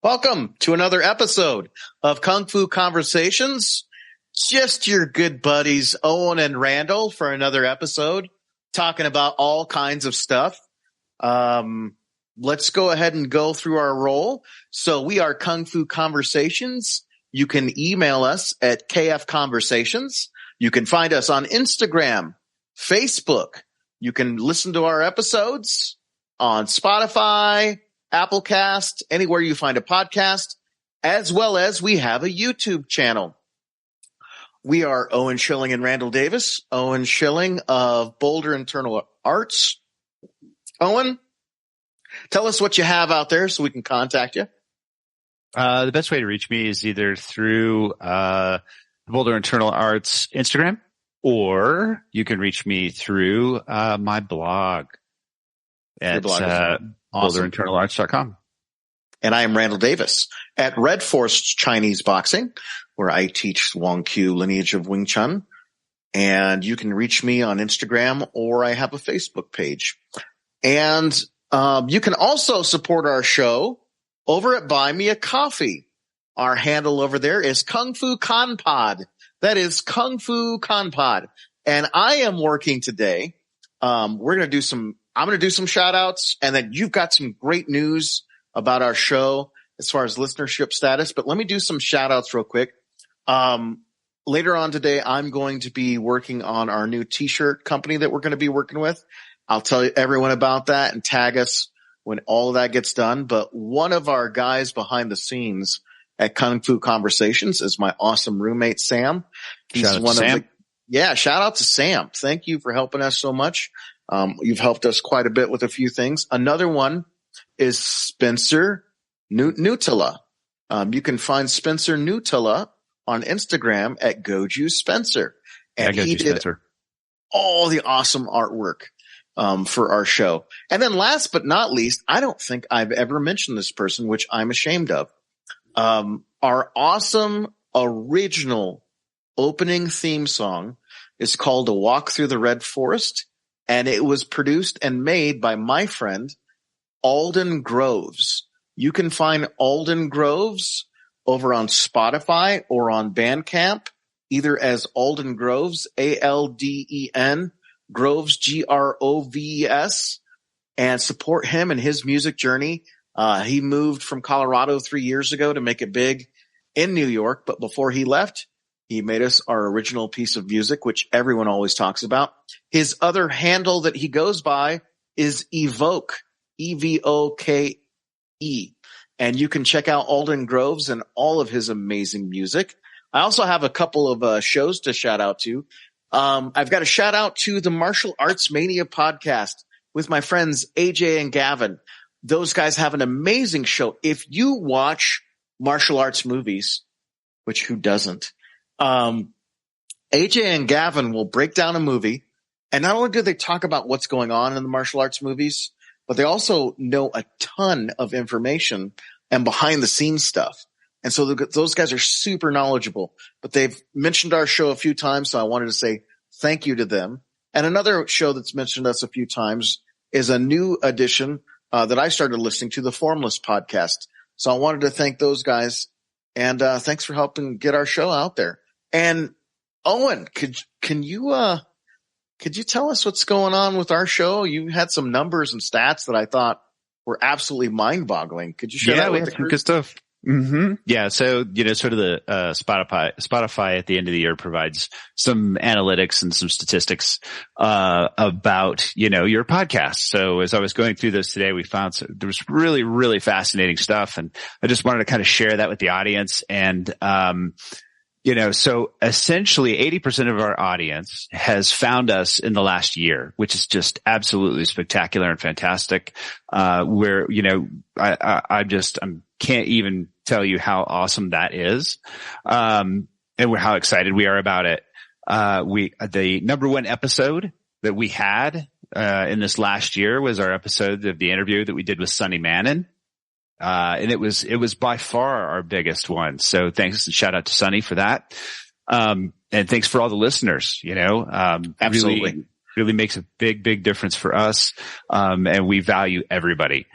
Welcome to another episode of Kung Fu Conversations. Just your good buddies, Owen and Randel, for another episode, talking about all kinds of stuff. Let's go ahead and go through our role. So we are Kung Fu Conversations. You can email us at kfconversations. You can find us on Instagram, Facebook. You can listen to our episodes on Spotify, Applecast, anywhere you find a podcast, as well as we have a YouTube channel. We are Owen Schilling and Randel Davis. Owen Schilling of Boulder Internal Arts. Owen, tell us what you have out there so we can contact you. The best way to reach me is either through the Boulder Internal Arts Instagram, or you can reach me through my blog at BoulderInternalArts.com. And I am Randel Davis at Red Force Chinese Boxing, where I teach Wong Q lineage of Wing Chun. And you can reach me on Instagram, or I have a Facebook page. And you can also support our show over at Buy Me a Coffee. Our handle over there is Kung Fu Con Pod. That is Kung Fu Con Pod. And I am working today. I'm going to do some shout outs, and then you've got some great news about our show as far as listenership status. But let me do some shout outs real quick. Later on today, I'm going to be working on our new t-shirt company that we're going to be working with. I'll tell everyone about that and tag us when all of that gets done. But one of our guys behind the scenes at Kung Fu Conversations is my awesome roommate, Sam. Shout out to Sam. Thank you for helping us so much. You've helped us quite a bit with a few things. Another one is Spencer Nutella. You can find Spencer Nutella on Instagram at Goju Spencer. And he did all the awesome artwork for our show. And then last but not least, I don't think I've ever mentioned this person, which I'm ashamed of. Our awesome original opening theme song is called A Walk Through the Red Forest. And it was produced and made by my friend, Alden Groves. You can find Alden Groves over on Spotify or on Bandcamp, either as Alden Groves, Alden, Groves, Groves, and support him and his music journey. He moved from Colorado 3 years ago to make it big in New York, but before he left, he made us our original piece of music, which everyone always talks about. His other handle that he goes by is Evoke, Evoke. And you can check out Alden Groves and all of his amazing music. I also have a couple of shows to shout out to. I've got a shout out to the Martial Arts Mania podcast with my friends AJ and Gavin. Those guys have an amazing show. If you watch martial arts movies, which who doesn't? AJ and Gavin will break down a movie, and not only do they talk about what's going on in the martial arts movies, but they also know a ton of information and behind the scenes stuff. And so those guys are super knowledgeable, but they've mentioned our show a few times. So I wanted to say thank you to them. And another show that's mentioned us a few times is a new addition that I started listening to, the Formless podcast. So I wanted to thank those guys, and thanks for helping get our show out there. And Owen, could you tell us what's going on with our show? You had some numbers and stats that I thought were absolutely mind-boggling. Could you share that with the crew? Good stuff. Mm-hmm. Yeah. So, sort of the Spotify at the end of the year provides some analytics and some statistics about, your podcast. So as I was going through this today, we found there was really, really fascinating stuff. And I just wanted to kind of share that with the audience. And, so essentially 80% of our audience has found us in the last year, which is just absolutely spectacular and fantastic. Where, I can't even tell you how awesome that is. And how excited we are about it. The number one episode that we had, in this last year was our episode of the interview that we did with Sonny Mannon. And it was by far our biggest one. So thanks and shout out to Sonny for that. And thanks for all the listeners, Absolutely. Really makes a big, big difference for us. And we value everybody.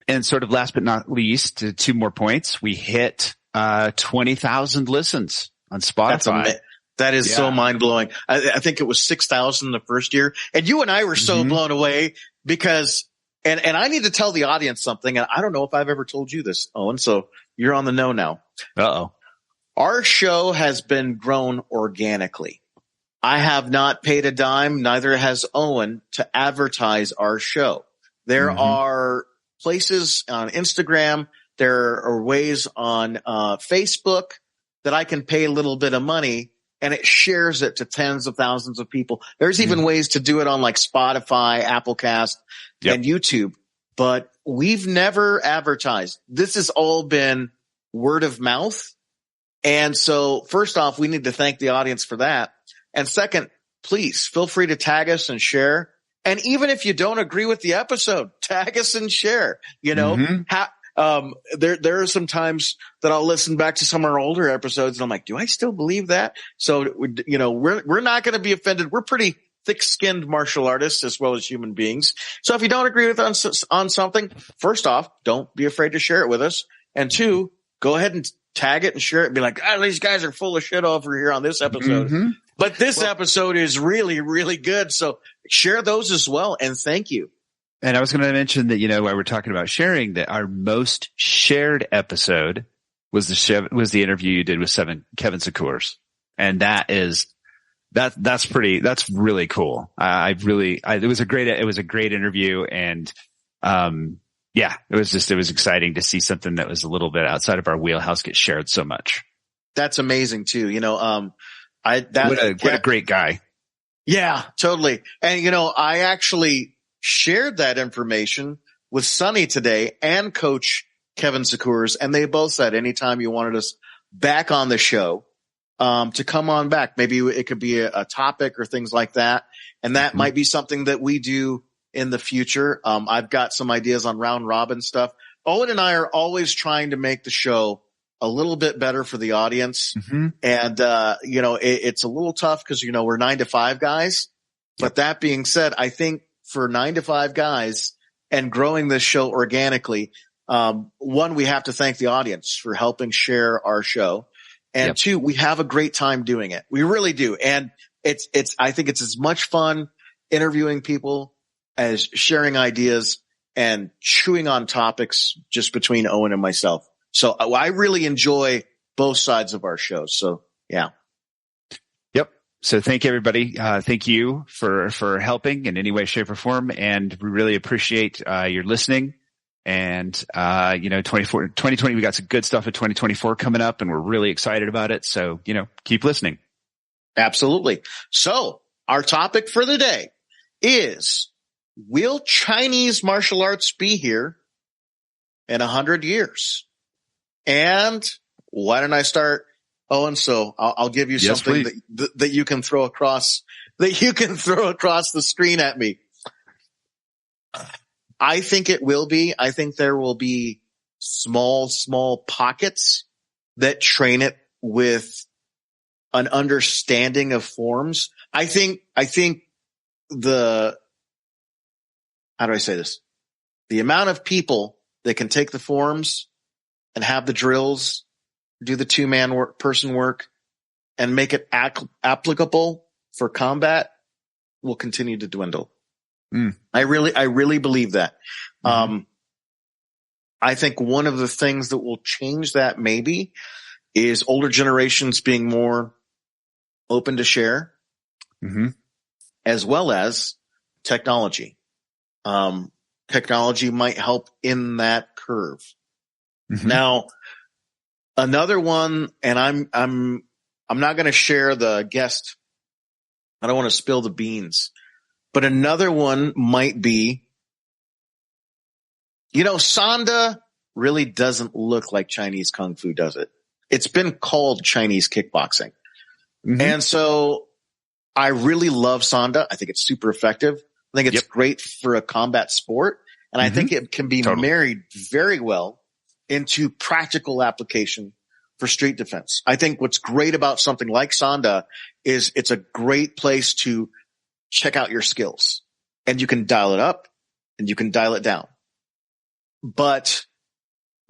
And sort of last but not least, 2 more points. We hit 20,000 listens on Spotify. That is so mind blowing. I think it was 6,000 the first year, and you and I were so blown away because, and I need to tell the audience something, and I don't know if I've ever told you this, Owen. So you're on the know now. Uh-oh. Our show has been grown organically. I have not paid a dime, neither has Owen, to advertise our show. There are places on Instagram, there are ways on Facebook that I can pay a little bit of money and it shares it to tens of thousands of people. There's even ways to do it on like Spotify, Applecast, and YouTube, but we've never advertised. This has all been word of mouth. And so first off, we need to thank the audience for that. And second, please feel free to tag us and share. And even if you don't agree with the episode, tag us and share. You know, there are some times that I'll listen back to some of our older episodes and I'm like, do I still believe that? So, you know, we're not going to be offended. We're pretty thick-skinned martial artists as well as human beings. So if you don't agree with us on something, first off, don't be afraid to share it with us. And 2, go ahead and tag it and share it and be like, these guys are full of shit over here on this episode. But this episode is really, really good. So share those as well. And thank you. And I was going to mention that, you know, while we're talking about sharing, that our most shared episode was the interview you did with Kevin Secures. And that's really cool. It was a great interview. And, it was exciting to see something that was a little bit outside of our wheelhouse get shared so much. That's amazing too. You know, what a great guy. Yeah, totally. And, you know, I actually shared that information with Sonny today and Coach Kevin Secures, and they both said anytime you wanted us back on the show, to come on back. Maybe it could be a topic or things like that. And that might be something that we do in the future. I've got some ideas on round robin stuff. Owen and I are always trying to make the show a little bit better for the audience. And, you know, it's a little tough because, you know, we're 9 to 5 guys. But that being said, I think for 9 to 5 guys and growing this show organically, one, we have to thank the audience for helping share our show. And 2, we have a great time doing it. We really do. And I think it's as much fun interviewing people as sharing ideas and chewing on topics just between Owen and myself. So I really enjoy both sides of our show. So yeah. Yep. So thank everybody. Thank you for helping in any way, shape or form. And we really appreciate, your listening. And, you know, 2020, we got some good stuff in 2024 coming up and we're really excited about it. So, you know, keep listening. Absolutely. So our topic for the day is, will Chinese martial arts be here in 100 years? And why don't I start, Owen? So I'll give you something that you can throw across, the screen at me. I think it will be. I think there will be small pockets that train it with an understanding of forms. I think how do I say this? The amount of people that can take the forms and have the drills, do the 2-man person work, and make it applicable for combat will continue to dwindle. I really believe that. I think one of the things that will change that maybe is older generations being more open to share, as well as technology. Technology might help in that curve. Now, another one, and I'm not going to share the guest. I don't want to spill the beans, but another one might be, you know, Sanda really doesn't look like Chinese Kung Fu, does it? It's been called Chinese kickboxing. And so I really love Sanda. I think it's super effective. I think it's great for a combat sport. And I think it can be married very well into practical application for street defense. I think what's great about something like Sanda is it's a great place to check out your skills, and you can dial it up and you can dial it down. but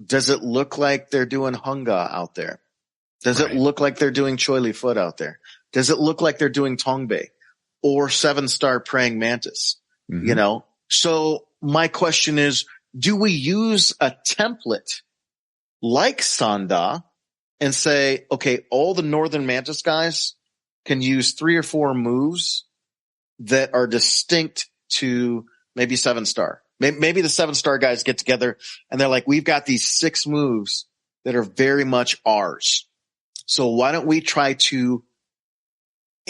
does it look like they're doing Hunga out there? Does it look like they're doing Choi Li Foot out there? Does it look like they're doing Tongbei or 7-star praying mantis? Mm-hmm. So my question is, do we use a template like Sanda and say, okay, all the northern mantis guys can use 3 or 4 moves that are distinct to maybe 7-star. Maybe the 7-star guys get together and they're like, we've got these 6 moves that are very much ours. So why don't we try to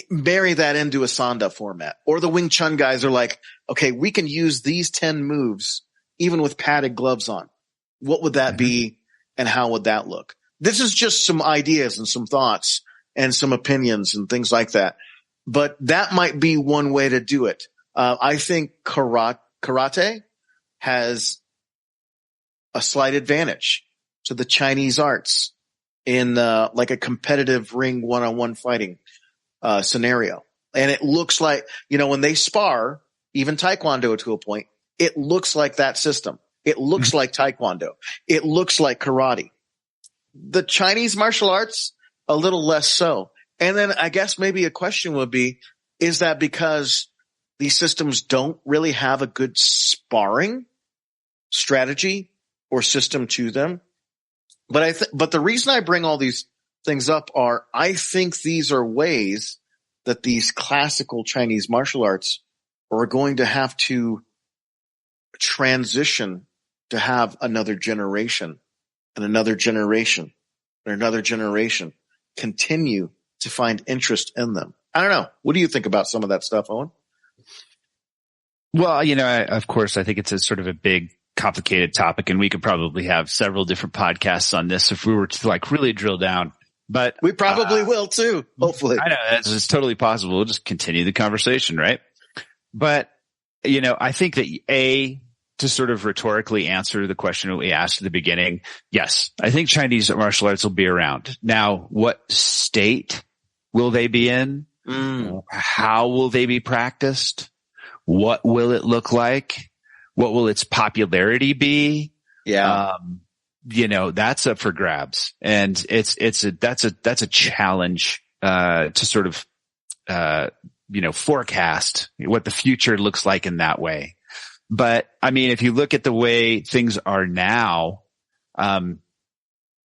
marry that into a Sanda format? Or the Wing Chun guys are like, okay, we can use these 10 moves even with padded gloves on. What would that be and how would that look? This is just some ideas and some thoughts and some opinions and things like that. But that might be one way to do it. I think karate has a slight advantage to the Chinese arts in like a competitive ring one-on-one fighting scenario. And it looks like, when they spar, even Taekwondo to a point, it looks like that system. It looks like Taekwondo. It looks like karate. The Chinese martial arts, a little less so. And then I guess maybe a question would be, is that because these systems don't really have a good sparring strategy or system to them? But the reason I bring all these things up are I think these are ways that these classical Chinese martial arts are going to have to transition to have another generation and another generation and another generation continue to find interest in them. I don't know. What do you think about some of that stuff, Owen? Well, of course, I think it's a sort of a big, complicated topic, and we could probably have several different podcasts on this if we were to really drill down. But we probably will too, hopefully. I know it's totally possible. We'll just continue the conversation, right? But, I think that to sort of rhetorically answer the question that we asked at the beginning, yes, I think Chinese martial arts will be around. Now, what state will they be in? How will they be practiced? What will it look like? What will its popularity be? Yeah. That's up for grabs. And that's a challenge, to sort of, forecast what the future looks like in that way. But I mean, if you look at the way things are now,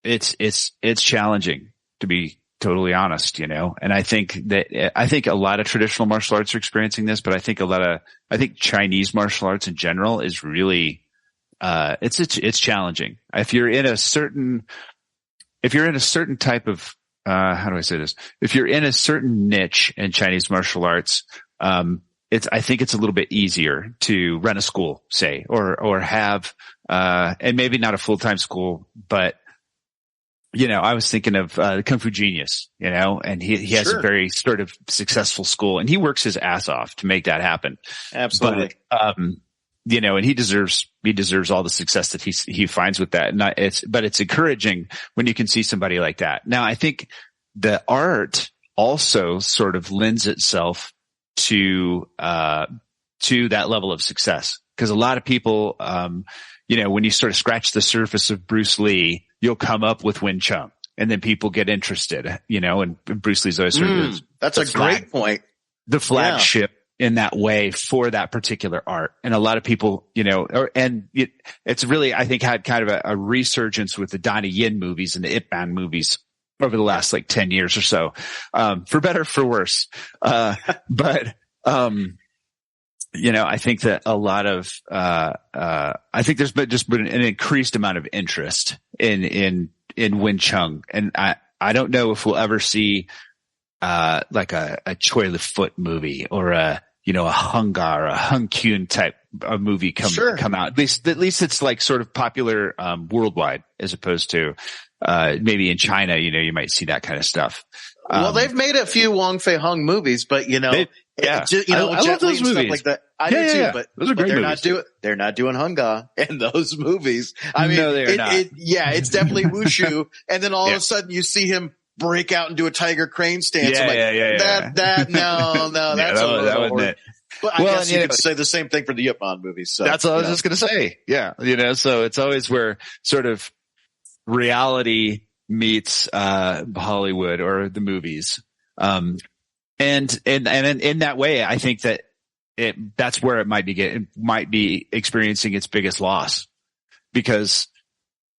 it's challenging, to be totally honest, and I think a lot of traditional martial arts are experiencing this, but I think Chinese martial arts in general is really, it's challenging. If you're in a certain type of, how do I say this? If you're in a certain niche in Chinese martial arts, I think it's a little bit easier to run a school, say, or have, and maybe not a full-time school, but I was thinking of Kung Fu Genius, and he has a very sort of successful school, and he works his ass off to make that happen. Absolutely. But, and he deserves all the success that he finds with that. But it's encouraging when you can see somebody like that. Now, I think the art also sort of lends itself to that level of success, because a lot of people, when you sort of scratch the surface of Bruce Lee, you'll come up with Wing Chun, and then people get interested, and Bruce Lee's always sort of that's a great point. The flagship in that way for that particular art. And a lot of people, it's really, I think, had kind of a resurgence with the Donnie Yen movies and the Ip Man movies over the last 10 years or so, for better, for worse. But I think that a lot of, I think there's been an increased amount of interest in Wing Chun. And I don't know if we'll ever see, like a Choi Li Foot movie or a Hunga or a Hung Kyun type of movie come out. At least it's sort of popular, worldwide, as opposed to, maybe in China, you might see that kind of stuff. Well, they've made a few Wong Fei Hung movies, but I love those movies. Stuff like that. I do too, but those are great movies. They're not doing Hunga in those movies. I mean, no, they're not. It's definitely wushu, and then all of a sudden you see him break out and do a tiger crane stance. No, that's that wasn't it. But I guess you could say the same thing for the Ip Man movies. So, that's what I was just going to say. Yeah. So it's always where sort of reality meets, Hollywood or the movies. And in that way, I think that that's where it might be experiencing its biggest loss because,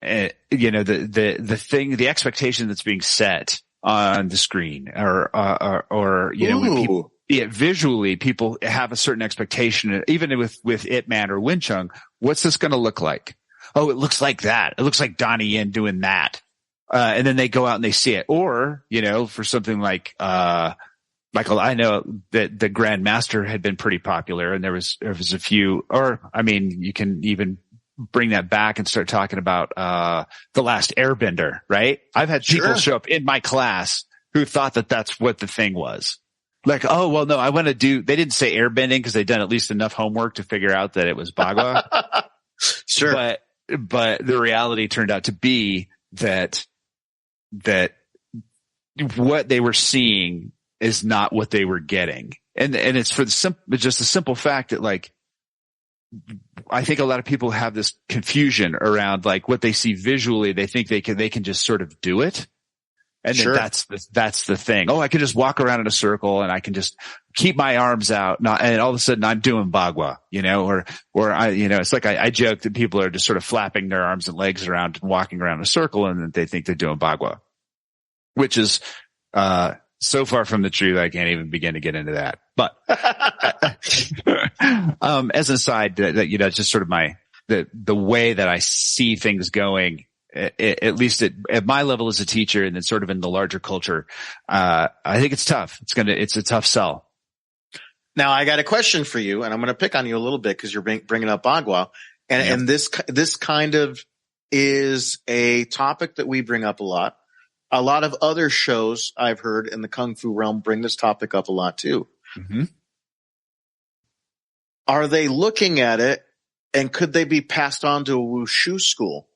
the expectation that's being set on the screen or when people, visually people have a certain expectation, even with Ip Man or Wing Chun, what's this going to look like? Oh, it looks like that. It looks like Donnie Yen doing that. And then they go out and they see it. Or, for something like, Michael, I know that the Grandmaster had been pretty popular and there was a few, you can even bring that back and start talking about, The Last Airbender, right? I've had people show up in my class who thought that that's what the thing was. Like, oh, well, no, I want to they didn't say airbending because they'd done at least enough homework to figure out that it was Bagua. Sure. But the reality turned out to be that what they were seeing is not what they were getting. And it's for just the simple fact that like, I think a lot of people have this confusion around like what they see visually. They think they can just sort of do it. And then that's the thing. Oh, I can just walk around in a circle and I can just keep my arms out. And all of a sudden I'm doing Bagua, or I, it's like I joke that people are just sort of flapping their arms and legs around and walking around in a circle and they think they're doing Bagua, which is, so far from the truth, I can't even begin to get into that. But, as an aside that, just sort of the way that I see things going, at least at my level as a teacher and then sort of in the larger culture, I think it's tough. It's a tough sell. Now I got a question for you and I'm going to pick on you a little bit because you're bringing up Bagua and this kind of is a topic that we bring up a lot. A lot of other shows I've heard in the Kung Fu realm bring this topic up a lot too. Mm-hmm. Are they looking at it and could they be passed on to a Wushu school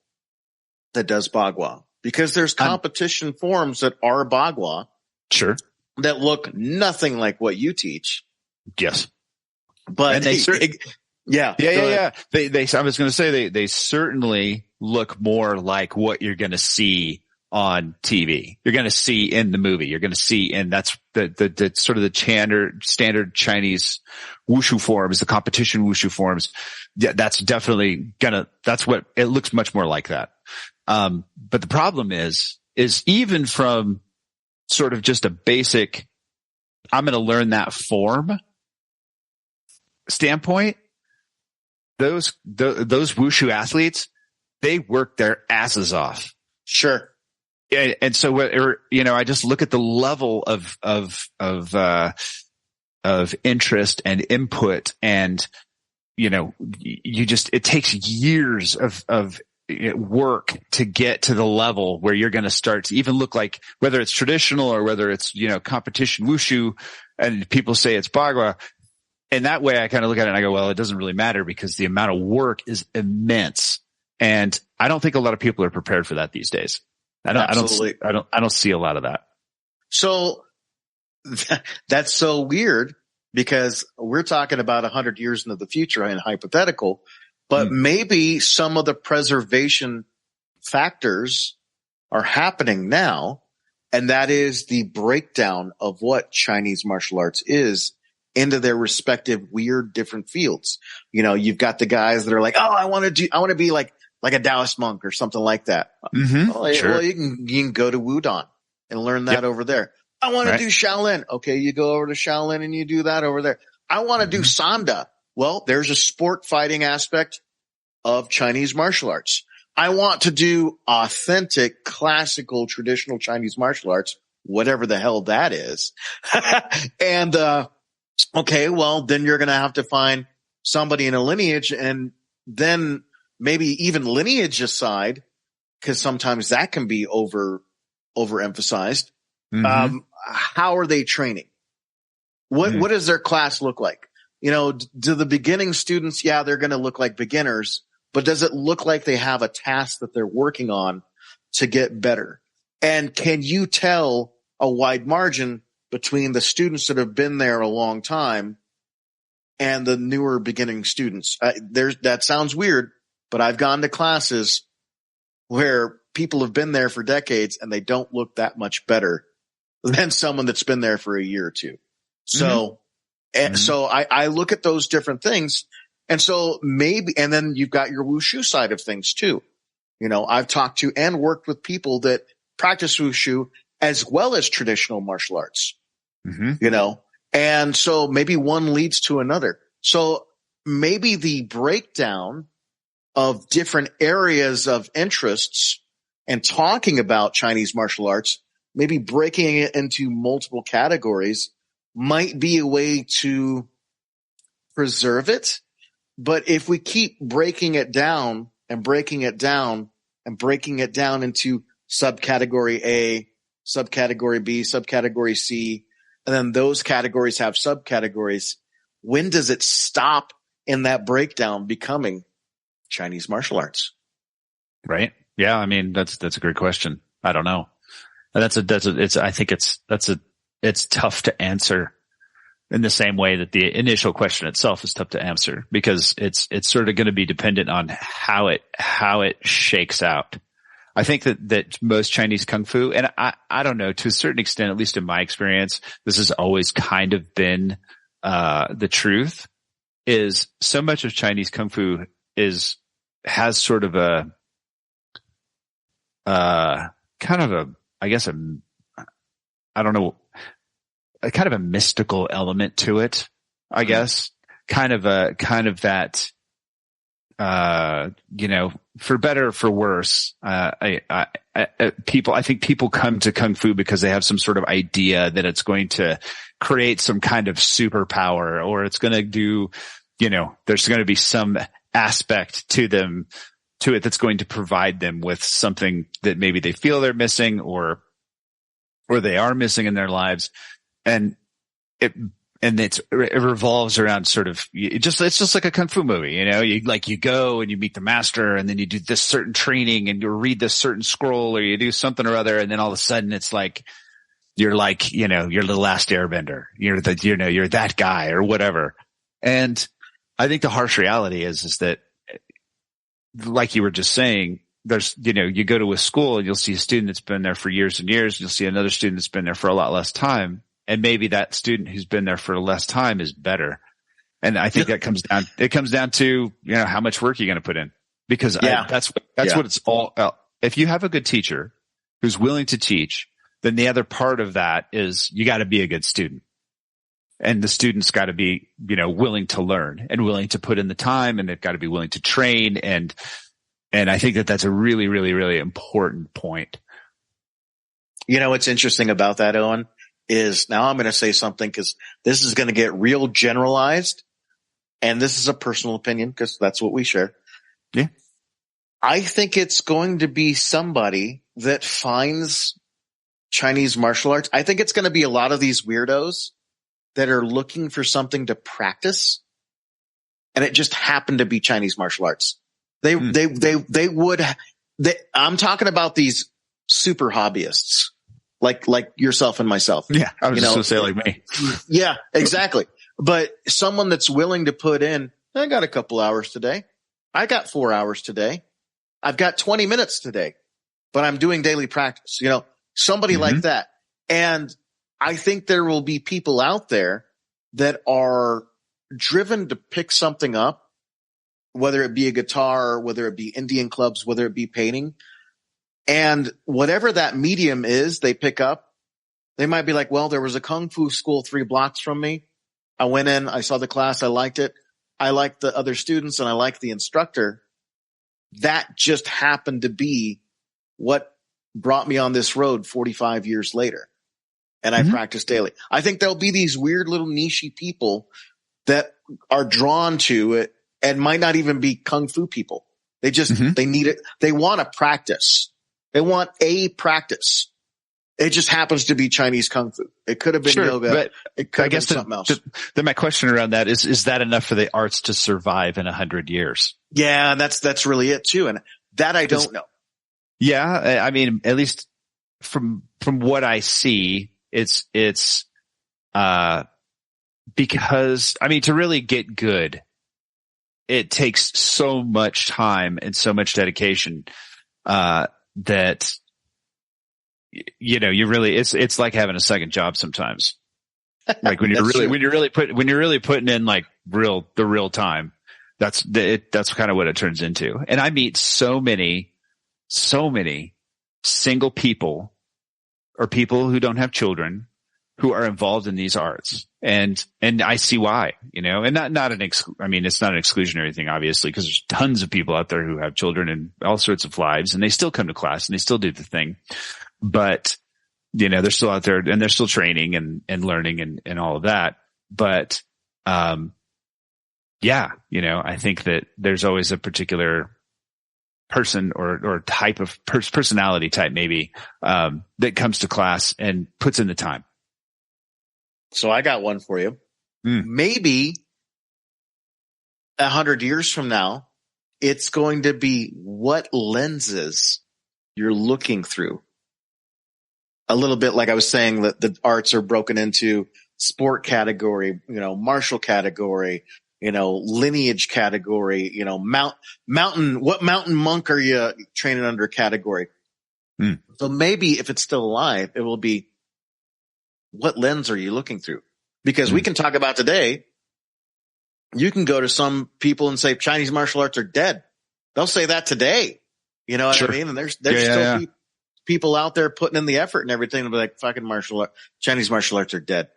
that does Bagua? Because there's competition forms that are Bagua. Sure. That look nothing like what you teach. Yes. But and they yeah. They I was going to say they certainly look more like what you're going to see on TV. You're going to see in the movie. You're going to see, and that's the sort of the standard Chinese wushu forms, the competition wushu forms. Yeah, that's definitely that's what it looks much more like that. But the problem is even from sort of just a basic, I'm going to learn that form standpoint, those wushu athletes, they work their asses off. Sure. And so, I just look at the level of interest and input and, it takes years of work to get to the level where you're going to start to even look like whether it's traditional or whether it's, competition wushu and people say it's Bagua. And that way I kind of look at it and I go, well, it doesn't really matter because the amount of work is immense. And I don't think a lot of people are prepared for that these days. I don't see a lot of that. So that's so weird because we're talking about 100 years into the future and hypothetical, but maybe some of the preservation factors are happening now. And that is the breakdown of what Chinese martial arts is into their respective weird different fields. You've got the guys that are like, oh, I want to be like a Taoist monk or something like that. Mm-hmm. Sure. Well, you can go to Wudon and learn that over there. I want to do Shaolin. Okay. You go over to Shaolin and you do that over there. I want to do Sanda. Well, there's a sport fighting aspect of Chinese martial arts. I want to do authentic, classical, traditional Chinese martial arts, whatever the hell that is. And, okay, well, then you're going to have to find somebody in a lineage and then maybe even lineage aside, because sometimes that can be overemphasized. Mm-hmm. How are they training? What does their class look like? Do the beginning students, they're going to look like beginners, but does it look like they have a task that they're working on to get better? And can you tell a wide margin between the students that have been there a long time and the newer beginning students. That sounds weird, but I've gone to classes where people have been there for decades and they don't look that much better than someone that's been there for a year or two. So, so I look at those different things. And so maybe, and then you've got your wushu side of things too. You know, I've talked to and worked with people that practice wushu as well as traditional martial arts, you know, and so maybe one leads to another. So maybe the breakdown of different areas of interests and talking about Chinese martial arts, maybe breaking it into multiple categories might be a way to preserve it. But if we keep breaking it down and breaking it down and breaking it down into subcategory A, subcategory B, subcategory C, and then those categories have subcategories, when does it stop in that breakdown becoming Chinese martial arts? Right. Yeah. I mean, that's a great question. I don't know. And it's tough to answer in the same way that the initial question itself is tough to answer, because it's sort of going to be dependent on how it shakes out. I think that most Chinese Kung Fu, and I don't know, to a certain extent, at least in my experience, this has always kind of been, the truth, is so much of Chinese Kung Fu has sort of a, kind of a, I guess I don't know, a kind of a mystical element to it, I guess. Kind of that, you know, for better or for worse, I think people come to Kung Fu because they have some sort of idea that it's going to create some kind of superpower, or it's going to do, you know, there's going to be some aspect to it that's going to provide them with something that maybe they feel they're missing or they are missing in their lives. And it revolves around sort of, it's just like a Kung Fu movie, you know, you go and you meet the master, and then you do this certain training and you read this certain scroll, or you do something or other. And then all of a sudden it's like, you're like, you know, you're the last airbender. You're that guy or whatever. And I think the harsh reality is that, like you were just saying, there's, you know, you go to a school and you'll see a student that's been there for years and years. And you'll see another student that's been there for a lot less time. And maybe that student who's been there for less time is better. And I think it comes down to, you know, how much work you're going to put in, because that's what it's all about. If you have a good teacher who's willing to teach, then the other part of that is you got to be a good student, and the student's got to be, you know, willing to learn and willing to put in the time, and they've got to be willing to train. And I think that that's a really, really, really important point. You know, what's interesting about that, Owen, is now I'm going to say something, because this is going to get real generalized, and this is a personal opinion because that's what we share. Yeah. I think it's going to be somebody that finds Chinese martial arts. I think it's going to be a lot of these weirdos that are looking for something to practice, and it just happened to be Chinese martial arts. I'm talking about these super hobbyists, like yourself and myself. Yeah. I was just going to say like me. Yeah, exactly. But someone that's willing to put in, I got a couple hours today. I got 4 hours today. I've got 20 minutes today, but I'm doing daily practice, you know, somebody like that. And I think there will be people out there that are driven to pick something up, whether it be a guitar, whether it be Indian clubs, whether it be painting. And whatever that medium is they pick up, they might be like, well, there was a Kung Fu school 3 blocks from me. I went in, I saw the class, I liked it. I liked the other students, and I liked the instructor. That just happened to be what brought me on this road 45 years later. And I practice daily. I think there'll be these weird little niche people that are drawn to it and might not even be Kung Fu people. They just, they need it. They want to practice. They want a practice. It just happens to be Chinese Kung Fu. It could have been yoga. But it could have been something else. Then my question around that is that enough for the arts to survive in 100 years? Yeah, that's really it too. And that I don't know. Yeah. I mean, at least from what I see, it's because, I mean, to really get good, it takes so much time and so much dedication, that, you know, it's like having a second job sometimes. Like when you're really putting in like the real time, that's kind of what it turns into. And I meet so many single people or people who don't have children who are involved in these arts. And I see why, you know, and it's not an exclusionary thing, obviously, because there's tons of people out there who have children and all sorts of lives, and they still come to class and they still do the thing. But, you know, they're still out there and they're still training and learning and all of that. But, yeah, you know, I think that there's always a particular person or type of personality type, maybe, that comes to class and puts in the time. So I got one for you. Maybe 100 years from now, it's going to be what lenses you're looking through. A little bit like I was saying that the arts are broken into sport category, you know, martial category, you know, lineage category, you know, what mountain monk are you training under category? So maybe if it's still alive, it will be, what lens are you looking through? Because we can talk about today. You can go to some people and say Chinese martial arts are dead. They'll say that today. You know what I mean? And there's still people out there putting in the effort and everything to be like, fucking Chinese martial arts are dead.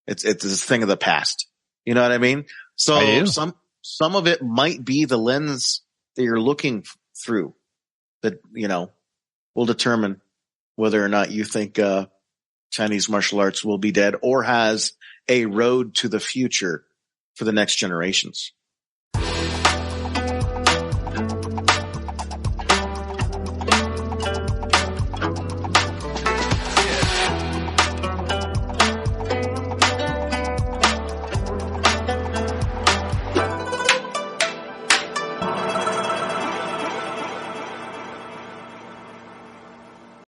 It's a thing of the past. You know what I mean? So some of it might be the lens that you're looking through that, you know, will determine whether or not you think, Chinese martial arts will be dead or has a road to the future for the next generations.